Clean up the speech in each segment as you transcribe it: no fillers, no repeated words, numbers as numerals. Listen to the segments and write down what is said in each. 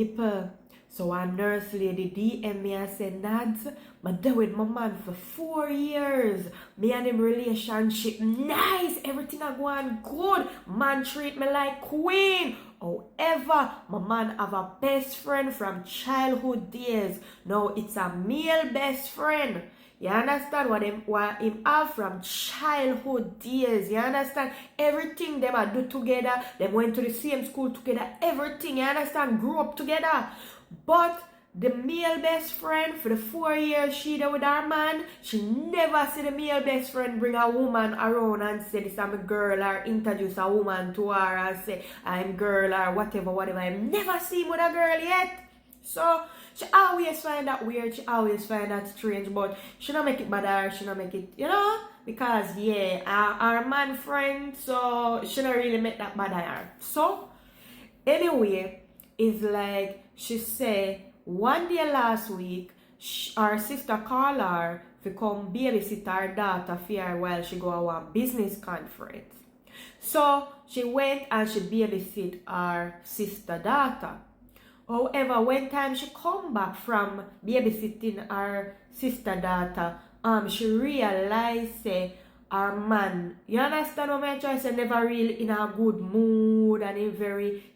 People, so a nurse lady DM me and say, Nads, I done with my man for 4 years. Me and him relationship nice. Everything I go on good. Man treat me like queen. However, my man have a best friend from childhood days. Now it's a male best friend. You understand what him have from childhood days? You understand? Everything them a do together. Them went to the same school together. Everything, you understand? Grew up together. But the male best friend, for the 4 years she there with her man, she never see the male best friend bring a woman around and say, this I'm a girl, or introduce a woman to her and say, I'm girl, or whatever. I never see him with a girl yet. So she always find that weird, she always find that strange, but she don't make it bad, she don't make it, because yeah, our man friend, so she don't really make that bad. So anyway, it's like she say one day last week, our sister called her to come babysit her daughter for her while she go to a business conference. So she went and she babysit her sister daughter. However, when time she come back from babysitting her sister daughter, she realized her man, you understand what I'm trying to say, never really in a good mood and he very,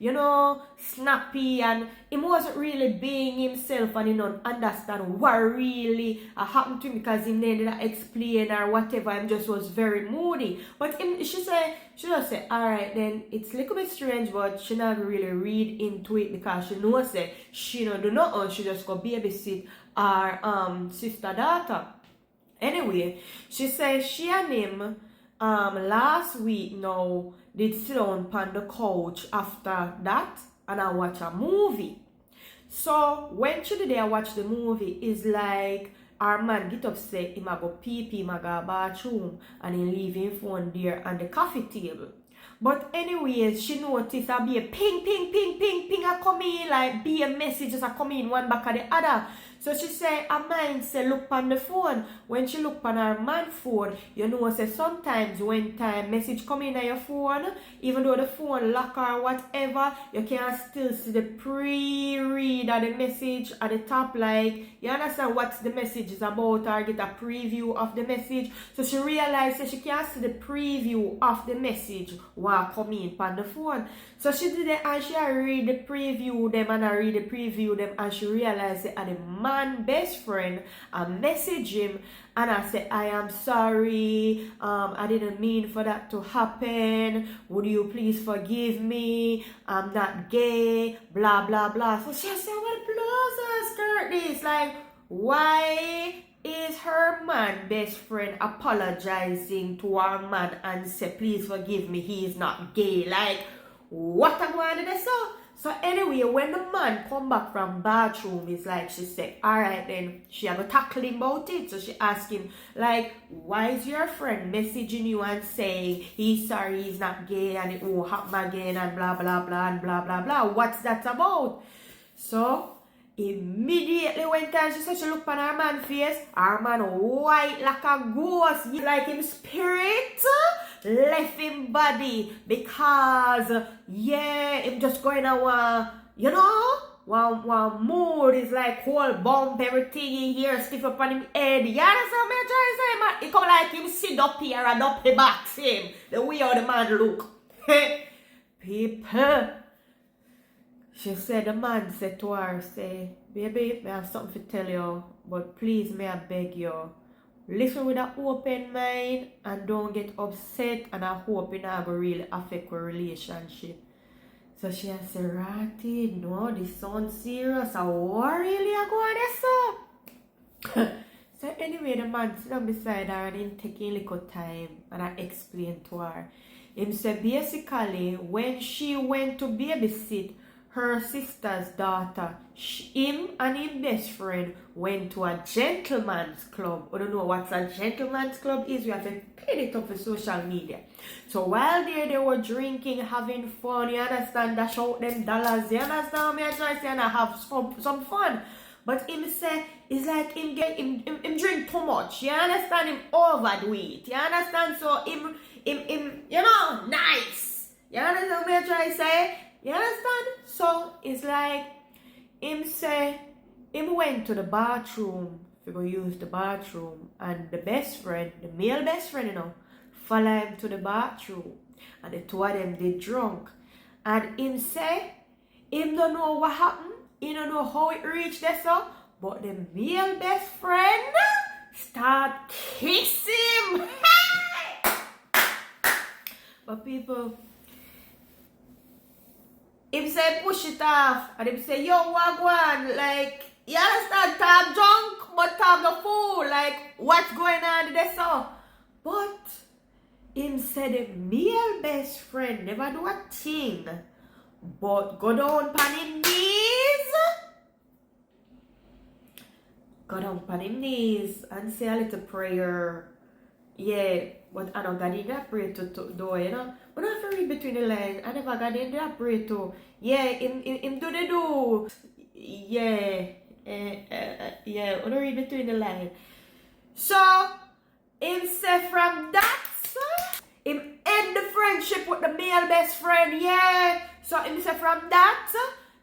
snappy, and he wasn't really being himself, and he don't understand what really happened to him because he didn't explain or whatever, and just was very moody. But she just said, alright then, it's a little bit strange, but she not really read into it because she knows that she don't do nothing, she just go babysit her sister daughter. Anyway, she says she and him last week now did sit down on the couch after that and I watch a movie. So when she did watch the movie, it's like our man get up say him a go pee, him a go bathroom, and he leave him phone there on the coffee table. But anyways, she noticed a be a ping a come in, like be a messages a come in one back of the other. So she say her mind say look on the phone. When she look on her man phone, say sometimes when time message come in on your phone, even though the phone lock or whatever, you can still see the pre-read of the message at the top, like you understand what the message is about or get a preview of the message. So she realized that she can see the preview of the message while coming on the phone. So she did it and she read the preview them and I read the preview them, and she realized that the man best friend I message him and I said, I am sorry, I didn't mean for that to happen, would you please forgive me, I'm not gay, blah blah blah. So she said, what blows her skirt this, like why is her man best friend apologizing to her man and say please forgive me, he is not gay? Like what am I gonna do? So anyway, when the man come back from bathroom, it's like she said, alright then, she have a tackle him about it. So she asked him, like, why is your friend messaging you and saying he's sorry, he's not gay and it won't happen again and blah blah blah and blah blah blah. What's that about? So immediately when time she said she looked on her man's face, her man white like a ghost, like him spirit left him body, because him just going on one mood is like whole bump, everything in here stiff up on him head. You understand what I'm trying to say, man? It come like him sit up here and up the back same, the way how the man look. People, she said the man said to her, say, baby, I have something to tell you, but please may I beg you, listen with an open mind and don't get upset, and I hope it not going to really affect your relationship. So she said, Ratty, no, this sounds serious. What really are going on? So anyway, the man sit down beside her and him taking a little time and I explained to her. Him said basically when she went to babysit her sister's daughter, him and his best friend went to a gentleman's club. I don't know what a gentleman's club is. We have to pin it up for social media. So while they were drinking, having fun, you understand, dash out them dollars, you understand me? I try to say and I have some fun. But him say, it's like him drink too much. You understand? Him overdo it. You understand? So him nice. You understand what I try to say? You understand? So it's like him say, him went to the bathroom to go use the bathroom, and the best friend, the male best friend, follow him to the bathroom, and the two of them did drunk, and him say, him don't know what happened, he don't know how it reached there, so, but the male best friend start kiss him. But people, him say push it off, and him say, yo, wagwan, like, you understand, talk drunk, but talk the fool, like, what's going on there, so? But, him said the male best friend never do a thing, but go down on him knees, and say a little prayer. Yeah, but I don't got in that prayer to do, But I have to read between the lines. I never got in that prayer to. Yeah, him do the do. Yeah, I want to read between the lines. So, him say from that, him end the friendship with the male best friend, yeah. So, him say from that,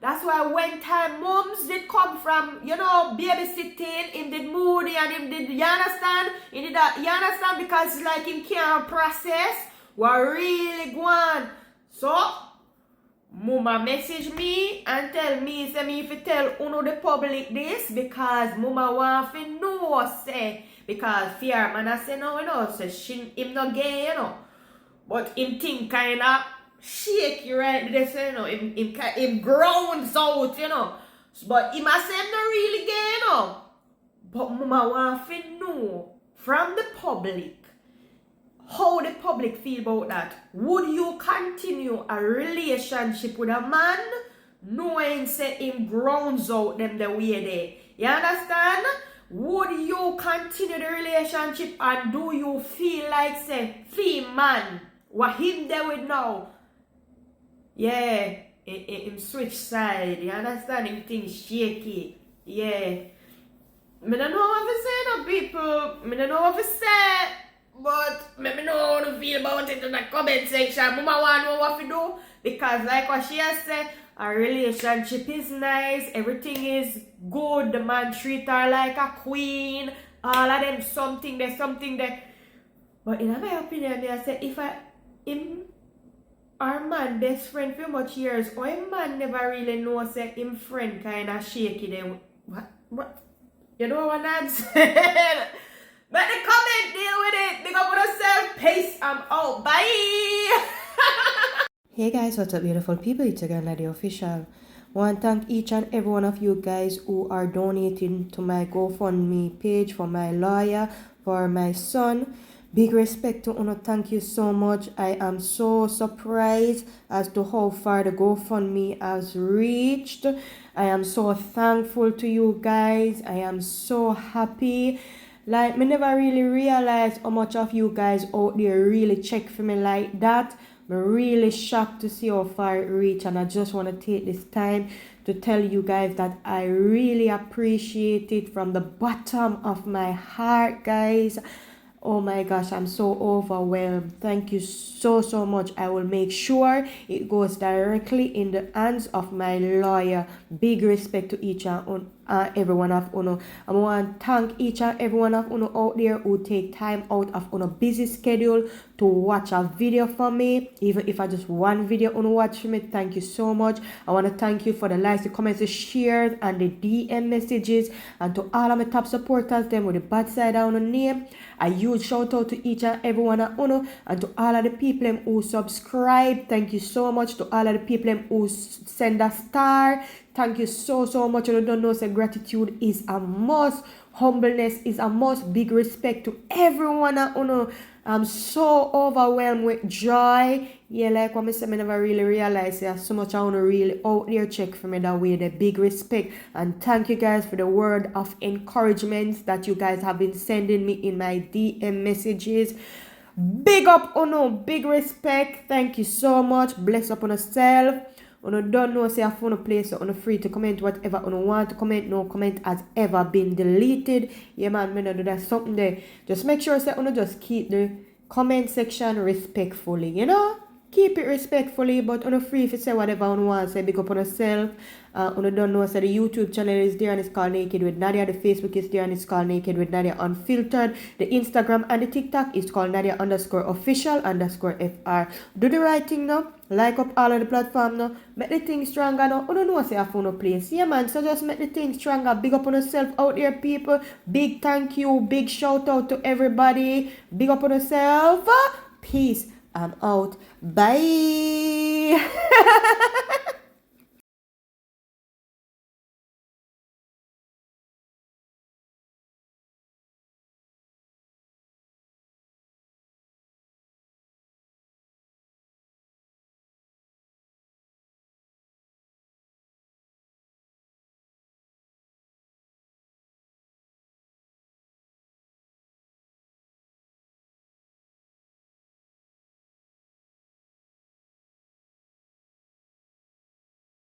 that's why when time moms did come from, babysitting, him did moody and him did, you understand? He did that, you understand? Because like him can't process what really going. So, mama message me and tell me, say me if you tell uno the public this, because mama want to know, say, because fear man I say no, say him not gay, but him think kind of shaky right there, him grounds out, but him a say him not really gay, but mama want to know from the public how the public feel about that. Would you continue a relationship with a man knowing say him grounds out them the way they? You understand? Would you continue the relationship, and do you feel like say man what him there with now? Yeah, him switch side. You understand? Him things shaky. Yeah. Me don't know what to say no people. Me don't know what to say. But let me know how to feel about it in the comment section. Mama want to know what to do. Because like what she has said, our relationship is nice. Everything is good. The man treat her like a queen. All of them something there. But in my opinion, I say if our man best friend for much years, or a man never really know say him friend kind of shaky them. What? You know what I'm saying? But the comment deal with it. Big up on yourself. Peace. I'm out. Bye. Hey guys, what's up beautiful people? It's again Lady Official. Want to thank each and every one of you guys who are donating to my GoFundMe page for my lawyer, for my son. Big respect to Uno. Thank you so much. I am so surprised as to how far the GoFundMe has reached. I am so thankful to you guys. I am so happy. Like, me never really realized how much of you guys out there really check for me like that. I'm really shocked to see how far it reached, and I just want to take this time to tell you guys that I really appreciate it from the bottom of my heart, guys. Oh my gosh, I'm so overwhelmed. Thank you so much. I will make sure it goes directly in the hands of my lawyer. Big respect to each and every one of Uno. I want to thank each and every one of Uno out there who take time out of Uno busy schedule to watch a video for me. Even if I just one video Uno watch for me, thank you so much. I want to thank you for the likes, the comments, the shares, and the DM messages. And to all of my top supporters, them with the bad side down on name. A huge shout out to each and every one of Uno, and to all of the people who subscribe. Thank you so much. To all of the people who send a star. Thank you so much. You don't know, say gratitude is a must. Humbleness is a must. Big respect to everyone at Uno. I'm so overwhelmed with joy. Yeah, like what I said, I never really realized there's so much I want to really out there check for me that way. The big respect. And thank you guys for the word of encouragement that you guys have been sending me in my DM messages. Big up Uno. Big respect. Thank you so much. Bless up on yourself. Uno don't know say a phone place, so Uno free to comment whatever Uno want to comment. No comment has ever been deleted. Yeah man, me no do that something there. Just make sure say Uno just keep the comment section respectfully, keep it respectfully, but on free if you say whatever you want, say big up on yourself. You don't know, so the YouTube channel is there and it's called Naked with Nadia. The Facebook is there and it's called Naked with Nadia Unfiltered. The Instagram and the TikTok is called Nadia_official_FR. Do the right thing now. Like up all of the platform now. Make the thing stronger now. You don't know say I found no place. Yeah man, so just make the thing stronger. Big up on yourself out there, people. Big thank you. Big shout out to everybody. Big up on yourself. Peace. I'm out. Bye.